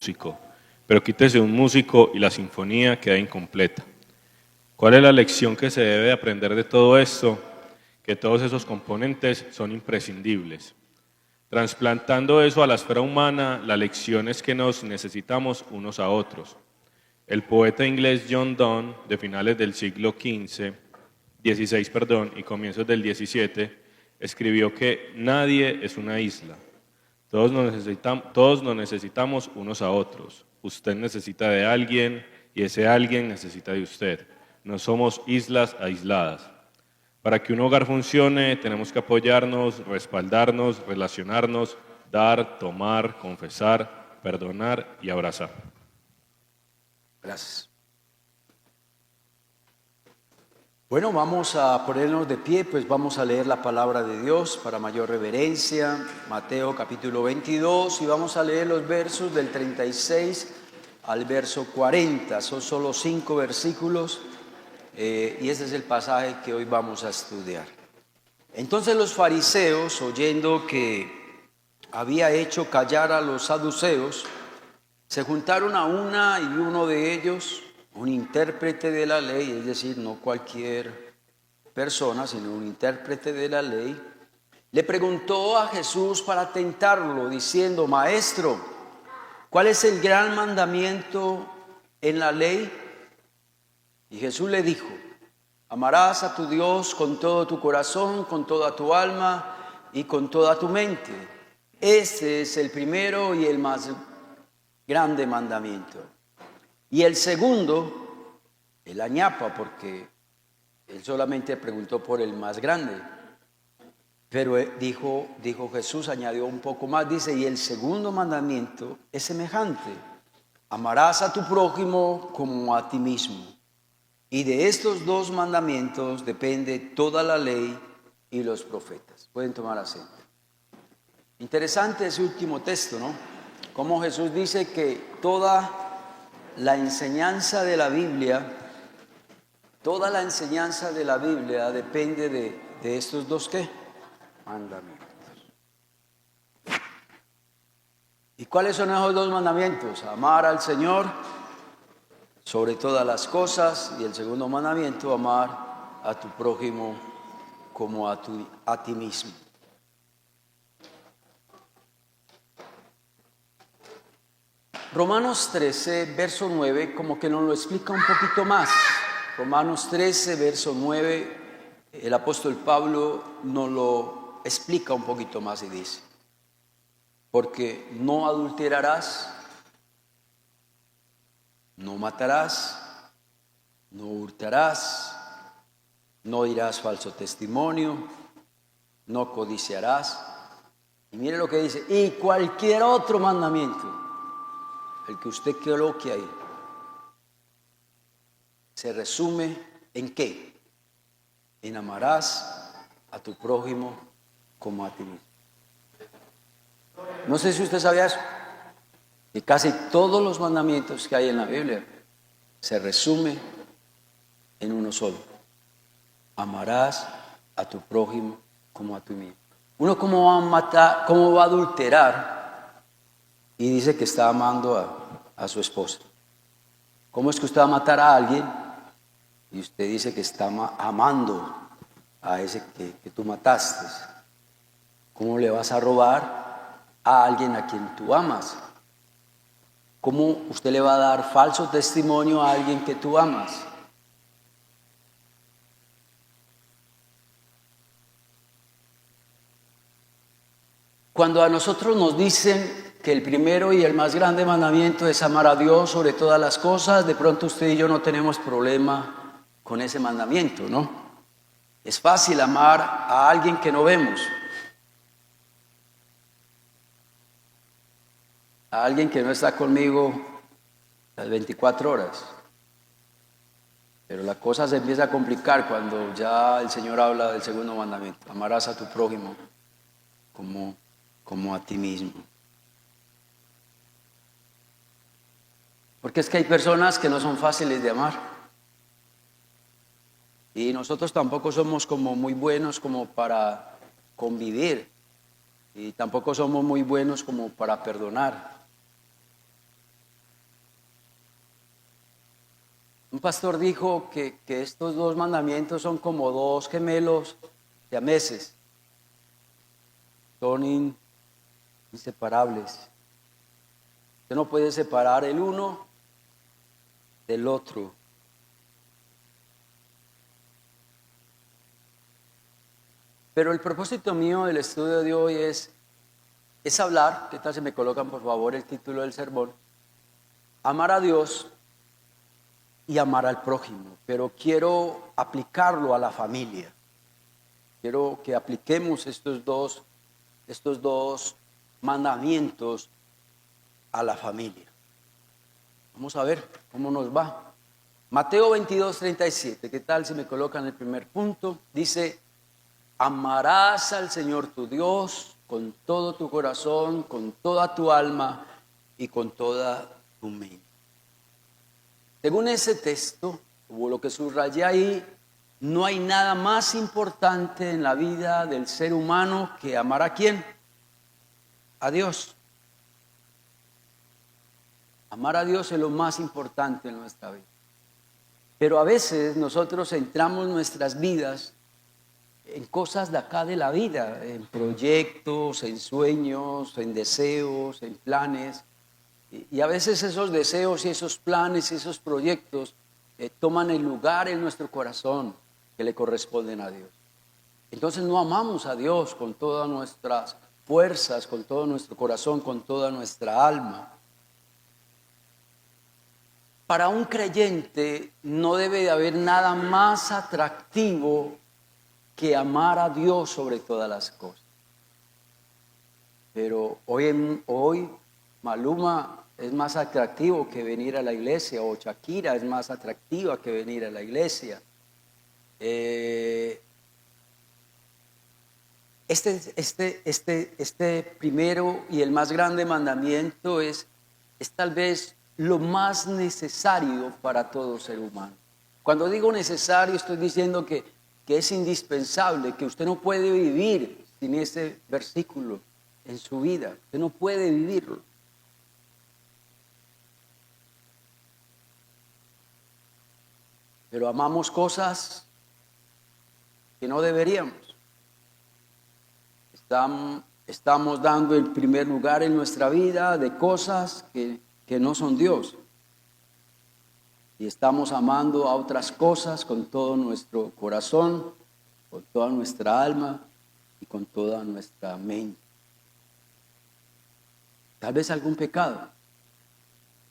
músico, pero quítese un músico y la sinfonía queda incompleta. ¿Cuál es la lección que se debe aprender de todo esto? Que todos esos componentes son imprescindibles. Trasplantando eso a la esfera humana, la lección es que nos necesitamos unos a otros. El poeta inglés John Donne, de finales del siglo XVI y comienzos del XVII, escribió que nadie es una isla. Todos nos necesitamos unos a otros. Usted necesita de alguien y ese alguien necesita de usted. No somos islas aisladas. Para que un hogar funcione, tenemos que apoyarnos, respaldarnos, relacionarnos, dar, tomar, confesar, perdonar y abrazar. Gracias. Bueno, vamos a ponernos de pie, pues vamos a leer la palabra de Dios para mayor reverencia. Mateo capítulo 22 y vamos a leer los versos del 36 al verso 40. Son solo 5 versículos y ese es el pasaje que hoy vamos a estudiar. Entonces los fariseos, oyendo que había hecho callar a los saduceos, se juntaron a una y uno de ellos, un intérprete de la ley, es decir, no cualquier persona, sino un intérprete de la ley, le preguntó a Jesús para tentarlo, diciendo: Maestro, ¿cuál es el gran mandamiento en la ley? Y Jesús le dijo: amarás a tu Dios con todo tu corazón, con toda tu alma y con toda tu mente. Este es el primero y el más grande mandamiento. Y el segundo, él añapa, porque él solamente preguntó por el más grande. Pero dijo Jesús, añadió un poco más, dice: y el segundo mandamiento es semejante: amarás a tu prójimo como a ti mismo. Y de estos dos mandamientos depende toda la ley y los profetas. Pueden tomar asiento. Interesante ese último texto, ¿no? Como Jesús dice que toda la enseñanza de la Biblia depende de estos dos, ¿qué? Mandamientos. ¿Y cuáles son esos dos mandamientos? Amar al Señor sobre todas las cosas, y el segundo mandamiento, amar a tu prójimo como a ti mismo. Romanos 13, verso 9, como que nos lo explica un poquito más. Romanos 13, verso 9, el apóstol Pablo nos lo explica un poquito más y dice: porque no adulterarás, no matarás, no hurtarás, no dirás falso testimonio, no codiciarás. Y mire lo que dice: y cualquier otro mandamiento, el que usted coloque ahí, se resume en ¿qué? En amarás a tu prójimo como a ti mismo. No sé si usted sabía eso, que casi todos los mandamientos que hay en la Biblia se resume en uno solo: amarás a tu prójimo como a ti mismo. Uno, ¿cómo va a matar, cómo va a adulterar y dice que está amando a su esposa? ¿Cómo es que usted va a matar a alguien y usted dice que está amando a ese que tú mataste? ¿Cómo le vas a robar a alguien a quien tú amas? ¿Cómo usted le va a dar falso testimonio a alguien que tú amas? Cuando a nosotros nos dicen que el primero y el más grande mandamiento es amar a Dios sobre todas las cosas, de pronto usted y yo no tenemos problema con ese mandamiento, ¿no? Es fácil amar a alguien que no vemos, a alguien que no está conmigo las 24 horas. Pero la cosa se empieza a complicar cuando ya el Señor habla del segundo mandamiento: amarás a tu prójimo como a ti mismo. Porque es que hay personas que no son fáciles de amar. Y nosotros tampoco somos como muy buenos como para convivir. Y tampoco somos muy buenos como para perdonar. Un pastor dijo que estos dos mandamientos son como dos gemelos siameses. Son inseparables. Usted no puede separar el uno del otro. Pero el propósito mío del estudio de hoy es hablar, ¿qué tal si me colocan por favor el título del sermón? Amar a Dios y amar al prójimo, pero quiero aplicarlo a la familia. Quiero que apliquemos estos dos mandamientos a la familia. Vamos a ver cómo nos va. Mateo 22:37, ¿qué tal si me colocan el primer punto? Dice, amarás al Señor tu Dios con todo tu corazón, con toda tu alma y con toda tu mente. Según ese texto, o lo que subrayé ahí, no hay nada más importante en la vida del ser humano que amar ¿a quién? A Dios. Amar a Dios es lo más importante en nuestra vida. Pero a veces nosotros centramos nuestras vidas en cosas de acá de la vida, en proyectos, en sueños, en deseos, en planes. Y a veces esos deseos y esos planes y esos proyectos toman el lugar en nuestro corazón que le corresponden a Dios. Entonces no amamos a Dios con todas nuestras fuerzas, con todo nuestro corazón, con toda nuestra alma. Para un creyente no debe de haber nada más atractivo que amar a Dios sobre todas las cosas. Pero hoy Maluma es más atractivo que venir a la iglesia, o Shakira es más atractiva que venir a la iglesia. Este primero y el más grande mandamiento es tal vez lo más necesario para todo ser humano. Cuando digo necesario, estoy diciendo que es indispensable, que usted no puede vivir sin ese versículo en su vida. Usted no puede vivirlo. Pero amamos cosas que no deberíamos. Estamos dando el primer lugar en nuestra vida de cosas que no son Dios. Y estamos amando a otras cosas con todo nuestro corazón, con toda nuestra alma y con toda nuestra mente. Tal vez algún pecado.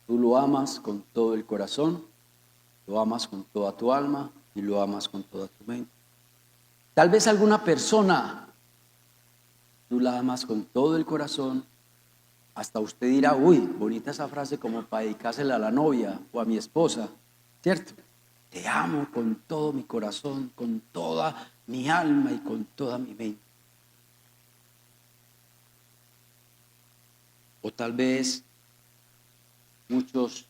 Tú lo amas con todo el corazón, lo amas con toda tu alma y lo amas con toda tu mente. Tal vez alguna persona, tú la amas con todo el corazón. Hasta usted dirá, uy, bonita esa frase como para dedicársela a la novia o a mi esposa, ¿cierto? Te amo con todo mi corazón, con toda mi alma y con toda mi mente. O tal vez muchos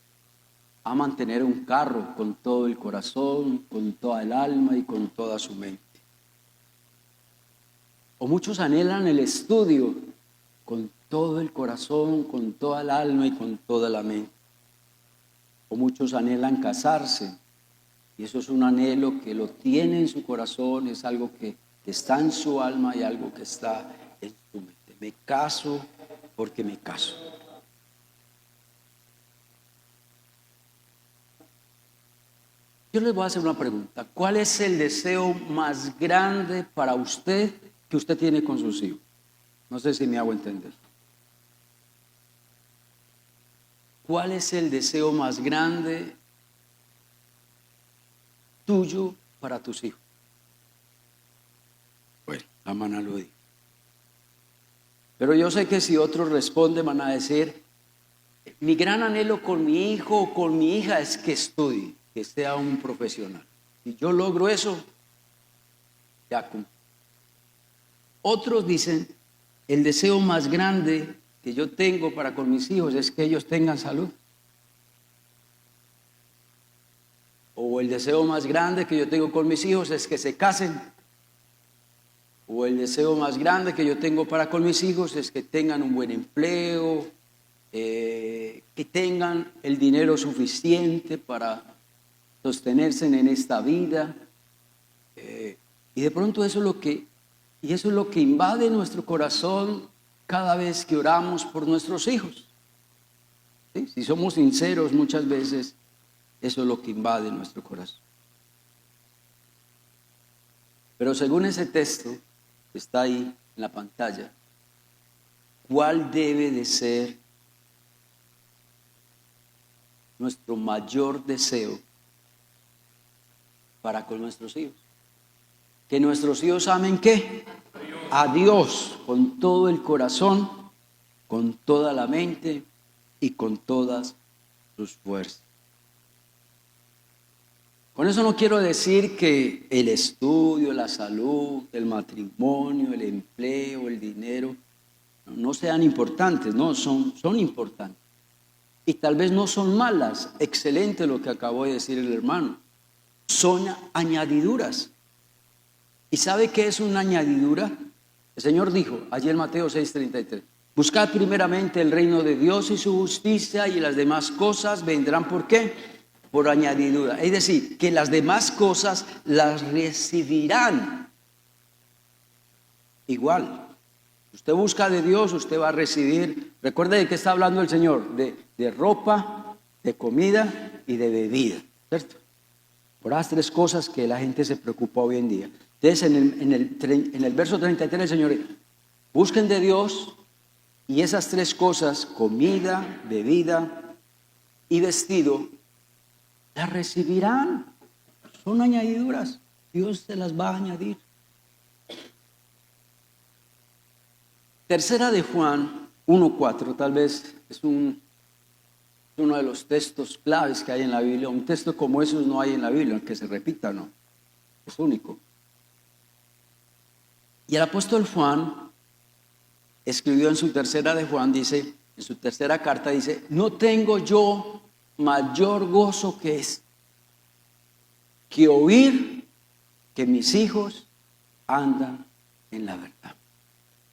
aman tener un carro con todo el corazón, con toda el alma y con toda su mente. O muchos anhelan el estudio con todo el corazón, con toda el alma y con toda la mente. O muchos anhelan casarse, y eso es un anhelo que lo tiene en su corazón, es algo que está en su alma y algo que está en su mente. Me caso porque me caso. Yo les voy a hacer una pregunta. ¿Cuál es el deseo más grande para usted que usted tiene con sus hijos? No sé si me hago entender. ¿Cuál es el deseo más grande tuyo para tus hijos? Bueno, la hermana lo dijo. Pero yo sé que si otros responden van a decir, mi gran anhelo con mi hijo o con mi hija es que estudie, que sea un profesional. Si yo logro eso, ya cumplí. Otros dicen, el deseo más grande que yo tengo para con mis hijos es que ellos tengan salud. O el deseo más grande que yo tengo con mis hijos es que se casen. O el deseo más grande que yo tengo para con mis hijos es que tengan un buen empleo, que tengan el dinero suficiente para sostenerse en esta vida. Y de pronto eso es lo que invade nuestro corazón cada vez que oramos por nuestros hijos. ¿Sí? Si somos sinceros, muchas veces eso es lo que invade nuestro corazón. Pero según ese texto que está ahí en la pantalla, ¿cuál debe de ser nuestro mayor deseo para con nuestros hijos? Que nuestros hijos amen ¿qué? A Dios con todo el corazón, con toda la mente y con todas sus fuerzas. Con eso no quiero decir que el estudio, la salud, el matrimonio, el empleo, el dinero no sean importantes, no, son importantes. Y tal vez no son malas, excelente lo que acabó de decir el hermano. Son añadiduras. ¿Y sabe qué es una añadidura? El Señor dijo, allí en Mateo 6:33, buscad primeramente el reino de Dios y su justicia y las demás cosas vendrán, ¿por qué? Por añadidura. Es decir, que las demás cosas las recibirán igual. Usted busca de Dios, usted va a recibir. Recuerde de qué está hablando el Señor, de ropa, de comida y de bebida, ¿cierto? Por las tres cosas que la gente se preocupa hoy en día. Entonces en el verso 33 el Señor, busquen de Dios y esas tres cosas, comida, bebida y vestido, las recibirán. Son añadiduras, Dios se las va a añadir. Tercera de Juan 1:4, tal vez es uno de los textos claves que hay en la Biblia. Un texto como esos no hay en la Biblia, que se repita, no, es único. Y el apóstol Juan escribió en su tercera de Juan, dice, en su tercera carta dice, no tengo yo mayor gozo que oír que mis hijos andan en la verdad.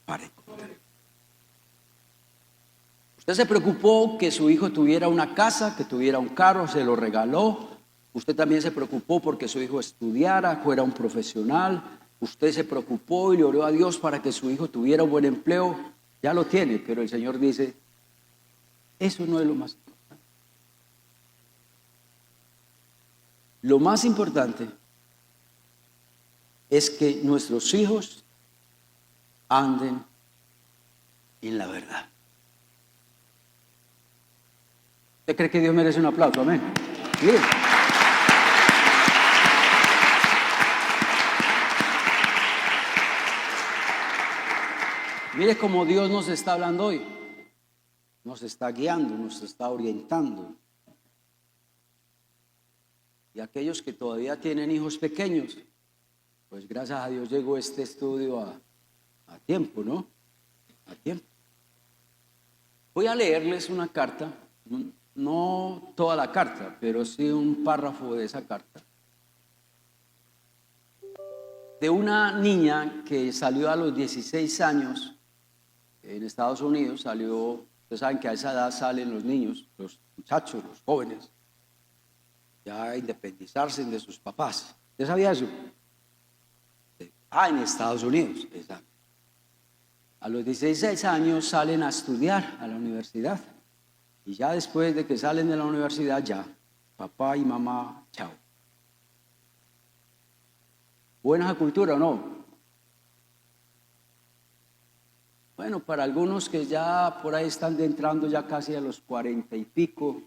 Pare. Usted se preocupó que su hijo tuviera una casa, que tuviera un carro, se lo regaló. Usted también se preocupó porque su hijo estudiara, fuera un profesional. Usted se preocupó y le oró a Dios para que su hijo tuviera un buen empleo. Ya lo tiene, pero el Señor dice, eso no es lo más importante. Lo más importante es que nuestros hijos anden en la verdad. ¿Usted cree que Dios merece un aplauso? Amén. Bien. Mire cómo Dios nos está hablando hoy. Nos está guiando, nos está orientando. Y aquellos que todavía tienen hijos pequeños, pues gracias a Dios llegó este estudio a tiempo, ¿no? A tiempo. Voy a leerles una carta, no toda la carta, pero sí un párrafo de esa carta. De una niña que salió a los 16 años en Estados Unidos, salió, ustedes saben que a esa edad salen los niños, los muchachos, los jóvenes, ya a independizarse de sus papás. ¿Usted sabía eso? En Estados Unidos, exacto. A los 16 años salen a estudiar a la universidad. Y ya después de que salen de la universidad, ya, papá y mamá, chao. ¿Buena cultura o no? Bueno, para algunos que ya por ahí están entrando ya casi a los 40 y pico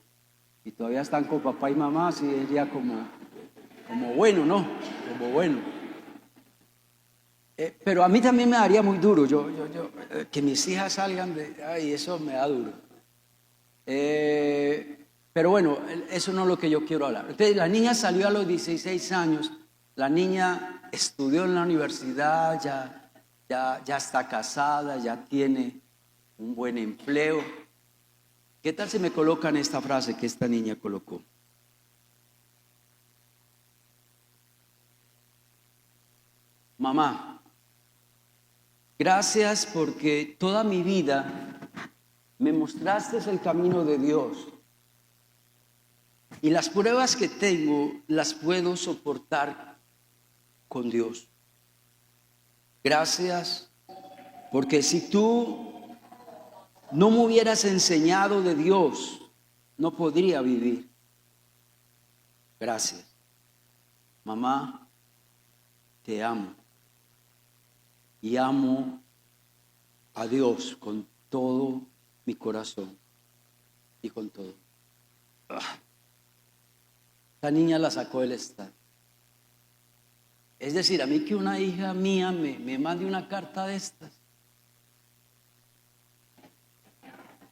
y todavía están con papá y mamá, sí es ya como bueno, ¿no? Como bueno. Pero a mí también me daría muy duro, que mis hijas salgan eso me da duro. Pero bueno, eso no es lo que yo quiero hablar. Entonces, la niña salió a los 16 años, la niña estudió en la universidad, ya está casada, ya tiene un buen empleo. ¿Qué tal si me colocan esta frase que esta niña colocó? Mamá, gracias porque toda mi vida me mostraste el camino de Dios. Y las pruebas que tengo las puedo soportar con Dios. Gracias, porque si tú no me hubieras enseñado de Dios, no podría vivir. Gracias. Mamá, te amo. Y amo a Dios con todo mi corazón y con todo. Esa niña la sacó del estadio. Es decir, a mí que una hija mía me mande una carta de estas,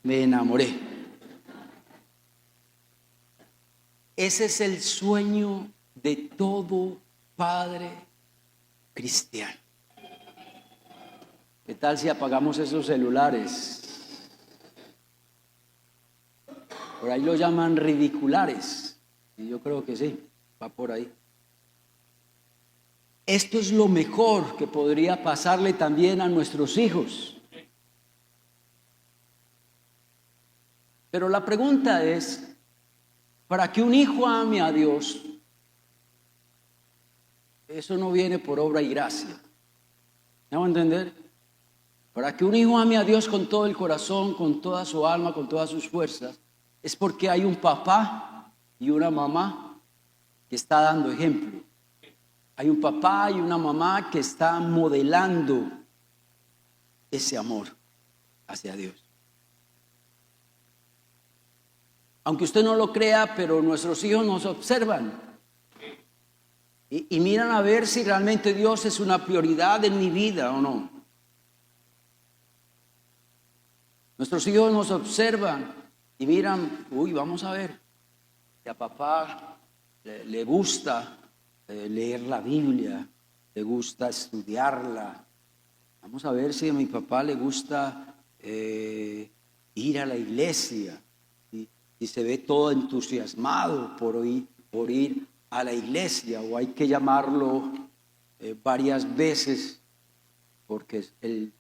me enamoré. Ese es el sueño de todo padre cristiano. ¿Qué tal si apagamos esos celulares? Por ahí lo llaman ridiculares. Y yo creo que sí, va por ahí. Esto es lo mejor que podría pasarle también a nuestros hijos. Pero la pregunta es, para que un hijo ame a Dios, eso no viene por obra y gracia. ¿Me van a entender? Para que un hijo ame a Dios con todo el corazón, con toda su alma, con todas sus fuerzas, es porque hay un papá y una mamá que está dando ejemplo. Hay un papá y una mamá que está modelando ese amor hacia Dios. Aunque usted no lo crea, pero nuestros hijos nos observan y miran a ver si realmente Dios es una prioridad en mi vida o no. Nuestros hijos nos observan y miran, vamos a ver, que a papá le gusta leer la Biblia, le gusta estudiarla. Vamos a ver si a mi papá le gusta ir a la iglesia y se ve todo entusiasmado por ir a la iglesia, o hay que llamarlo varias veces porque el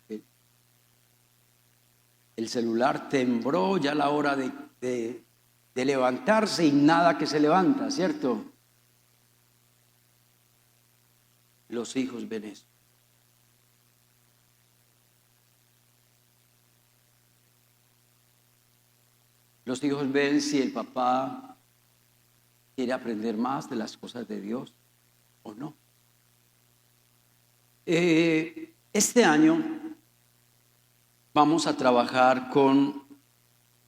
celular tembró ya a la hora de levantarse y nada que se levanta, ¿cierto? Los hijos ven eso. Los hijos ven si el papá quiere aprender más de las cosas de Dios o no. Este año vamos a trabajar con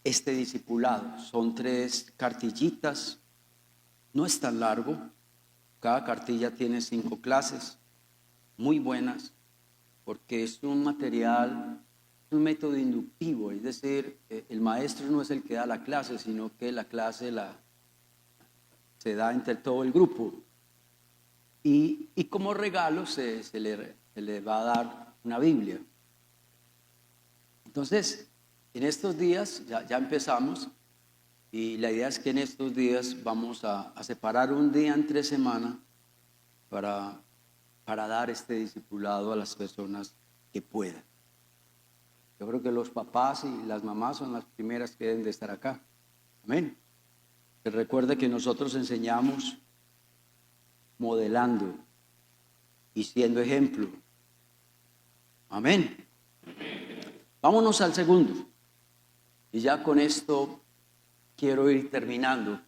este discipulado. Son 3 cartillitas. No es tan largo. Cada cartilla tiene 5 clases, muy buenas, porque es un material, un método inductivo, es decir, el maestro no es el que da la clase, sino que la clase se da entre todo el grupo. Y como regalo se le va a dar una Biblia. Entonces, en estos días ya empezamos. Y la idea es que en estos días vamos a separar un día entre semana para dar este discipulado a las personas que puedan. Yo creo que los papás y las mamás son las primeras que deben de estar acá. Amén. Que recuerde que nosotros enseñamos modelando y siendo ejemplo. Amén. Vámonos al segundo. Y ya con esto quiero ir terminando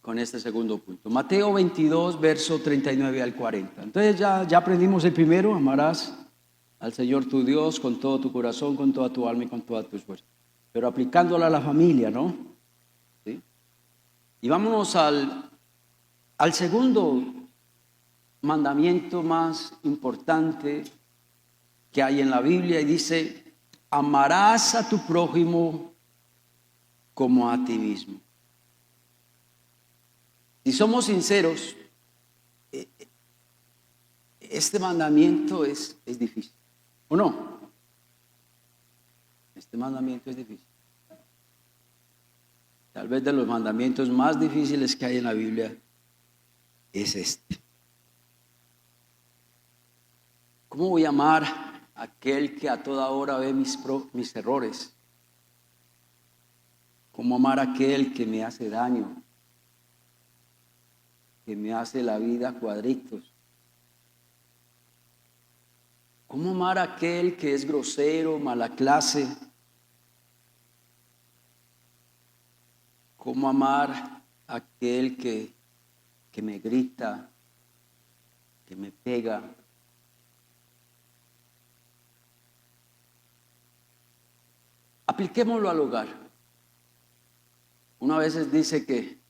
con este segundo punto. Mateo 22, verso 39 al 40. Entonces ya aprendimos el primero: amarás al Señor tu Dios con todo tu corazón, con toda tu alma y con todas tus fuerzas. Pero aplicándolo a la familia, ¿no? ¿Sí? Y vámonos al segundo mandamiento más importante que hay en la Biblia, y dice: amarás a tu prójimo como a ti mismo. Si somos sinceros, este mandamiento es difícil, ¿o no? Este mandamiento es difícil. Tal vez de los mandamientos más difíciles que hay en la Biblia es este. ¿Cómo voy a amar a aquel que a toda hora ve mis errores? ¿Cómo amar a aquel que me hace daño? que me hace la vida cuadritos. ¿Cómo amar a aquel que es grosero, mala clase? ¿Cómo amar a aquel que me grita, que me pega? Apliquémoslo al hogar. Una vez dice que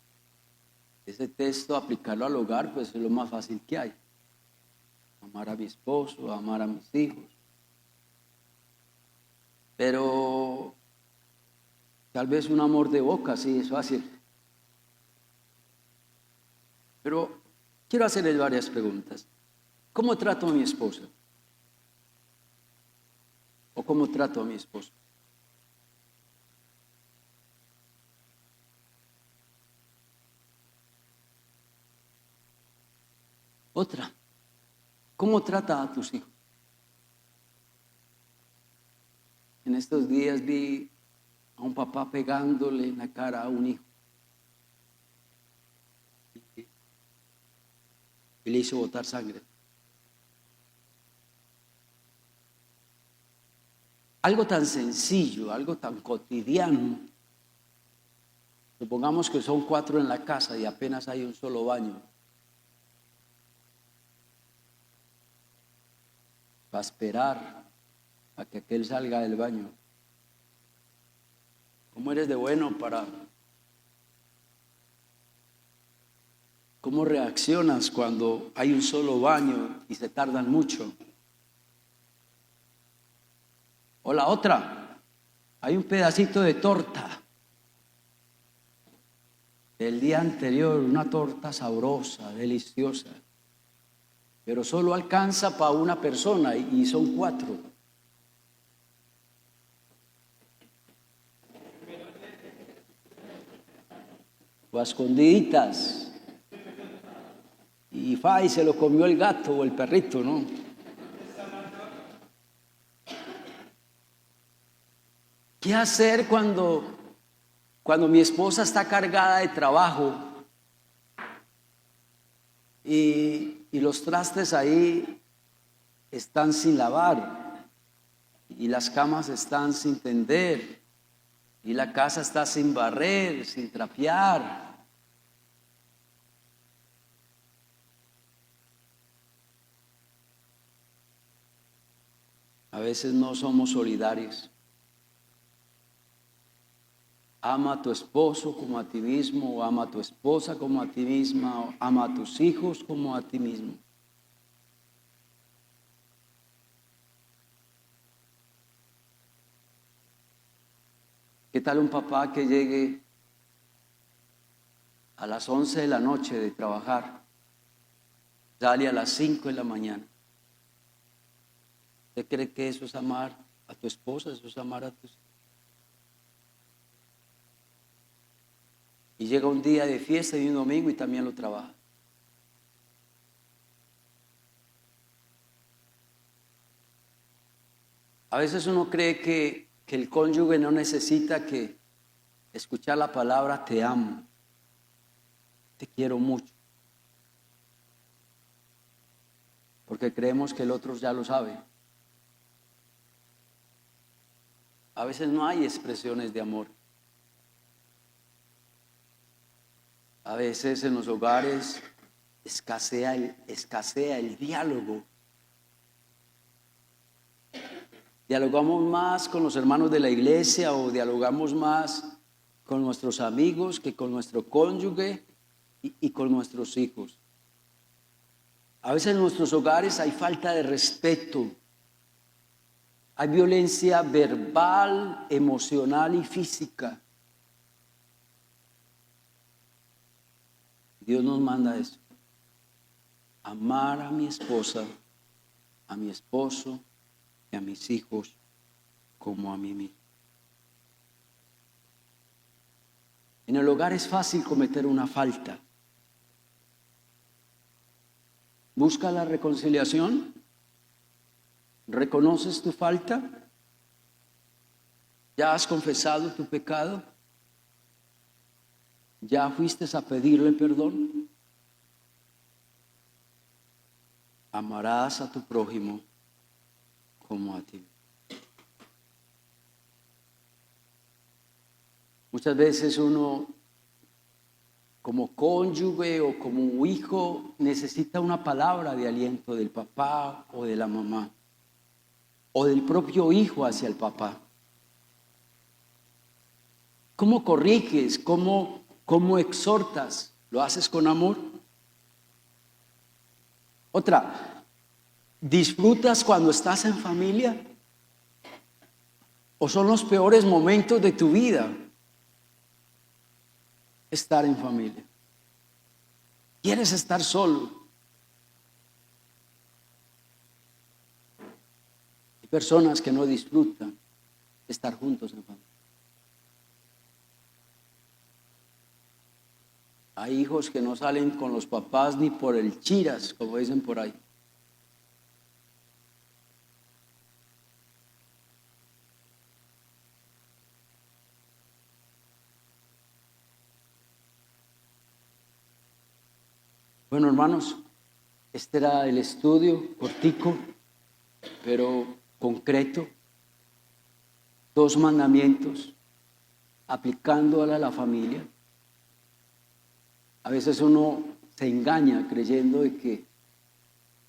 ese texto, aplicarlo al hogar, pues es lo más fácil que hay. Amar a mi esposo, amar a mis hijos. Pero tal vez un amor de boca, sí, es fácil. Pero quiero hacerles varias preguntas. ¿Cómo trato a mi esposa? ¿O cómo trato a mi esposo? Otra, ¿cómo trata a tus hijos? En estos días vi a un papá pegándole en la cara a un hijo. Y le hizo botar sangre. Algo tan sencillo, algo tan cotidiano. Supongamos que son 4 en la casa y apenas hay un solo baño. Va a esperar a que aquel salga del baño. ¿Cómo eres de bueno para... ¿Cómo reaccionas cuando hay un solo baño y se tardan mucho? O la otra, hay un pedacito de torta del día anterior, una torta sabrosa, deliciosa, pero solo alcanza para una persona y son 4. O a escondiditas. Y se lo comió el gato o el perrito, ¿no? ¿Qué hacer cuando mi esposa está cargada de trabajo y los trastes ahí están sin lavar y las camas están sin tender y la casa está sin barrer, sin trapear? A veces no somos solidarios. Ama a tu esposo como a ti mismo, o ama a tu esposa como a ti misma, o ama a tus hijos como a ti mismo. ¿Qué tal un papá que llegue a las 11 de la noche de trabajar, sale a las 5 de la mañana? ¿Usted cree que eso es amar a tu esposa, eso es amar a tus hijos? Y llega un día de fiesta y un domingo y también lo trabaja. A veces uno cree que el cónyuge no necesita que escuchar la palabra te amo, te quiero mucho, porque creemos que el otro ya lo sabe. A veces no hay expresiones de amor. A veces en los hogares escasea el diálogo. Dialogamos más con los hermanos de la iglesia o dialogamos más con nuestros amigos que con nuestro cónyuge y con nuestros hijos. A veces en nuestros hogares hay falta de respeto. Hay violencia verbal, emocional y física. Dios nos manda eso. Amar a mi esposa, a mi esposo y a mis hijos como a mí mismo. En el hogar es fácil cometer una falta. Busca la reconciliación. ¿Reconoces tu falta? ¿Ya has confesado tu pecado? ¿Ya fuiste a pedirle perdón? amarás a tu prójimo como a ti. Muchas veces uno, como cónyuge o como hijo, necesita una palabra de aliento del papá o de la mamá, o del propio hijo hacia el papá. ¿Cómo corriges? ¿Cómo exhortas? ¿Lo haces con amor? Otra, ¿disfrutas cuando estás en familia? ¿O son los peores momentos de tu vida estar en familia? ¿Quieres estar solo? Hay personas que no disfrutan estar juntos en familia. Hay hijos que no salen con los papás ni por el chiras, como dicen por ahí. Bueno, hermanos, este era el estudio cortico, pero concreto. 2 mandamientos, aplicándola a la familia. A veces uno se engaña creyendo de que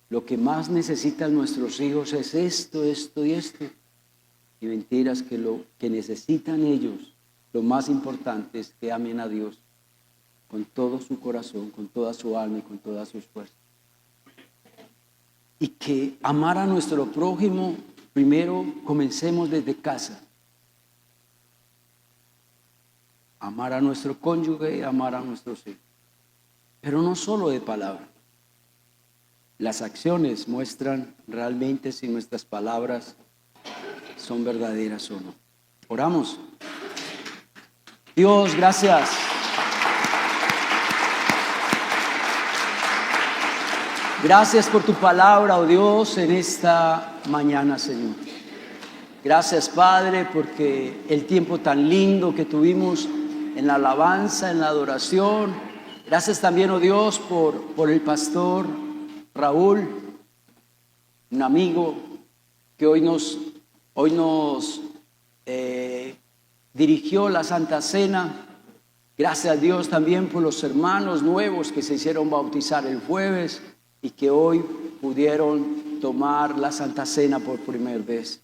lo que más necesitan nuestros hijos es esto, esto y esto. Y mentiras, que lo que necesitan ellos, lo más importante es que amen a Dios con todo su corazón, con toda su alma y con todas sus fuerzas. Y que amar a nuestro prójimo, primero comencemos desde casa. Amar a nuestro cónyuge, amar a nuestros hijos. Pero no solo de palabra. Las acciones muestran realmente si nuestras palabras son verdaderas o no. Oramos. Dios, gracias. Gracias por tu palabra, oh Dios, en esta mañana, Señor. Gracias, Padre, porque el tiempo tan lindo que tuvimos en la alabanza, en la adoración. Gracias también, oh Dios, por el pastor Raúl, un amigo que hoy nos dirigió la Santa Cena. Gracias a Dios también por los hermanos nuevos que se hicieron bautizar el jueves y que hoy pudieron tomar la Santa Cena por primera vez.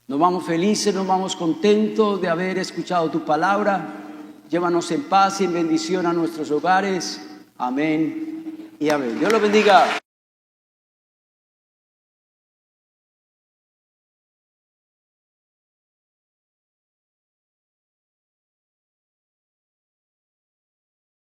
Nos vamos felices, nos vamos contentos de haber escuchado tu palabra. Llévanos en paz y en bendición a nuestros hogares. Amén y amén. Dios los bendiga.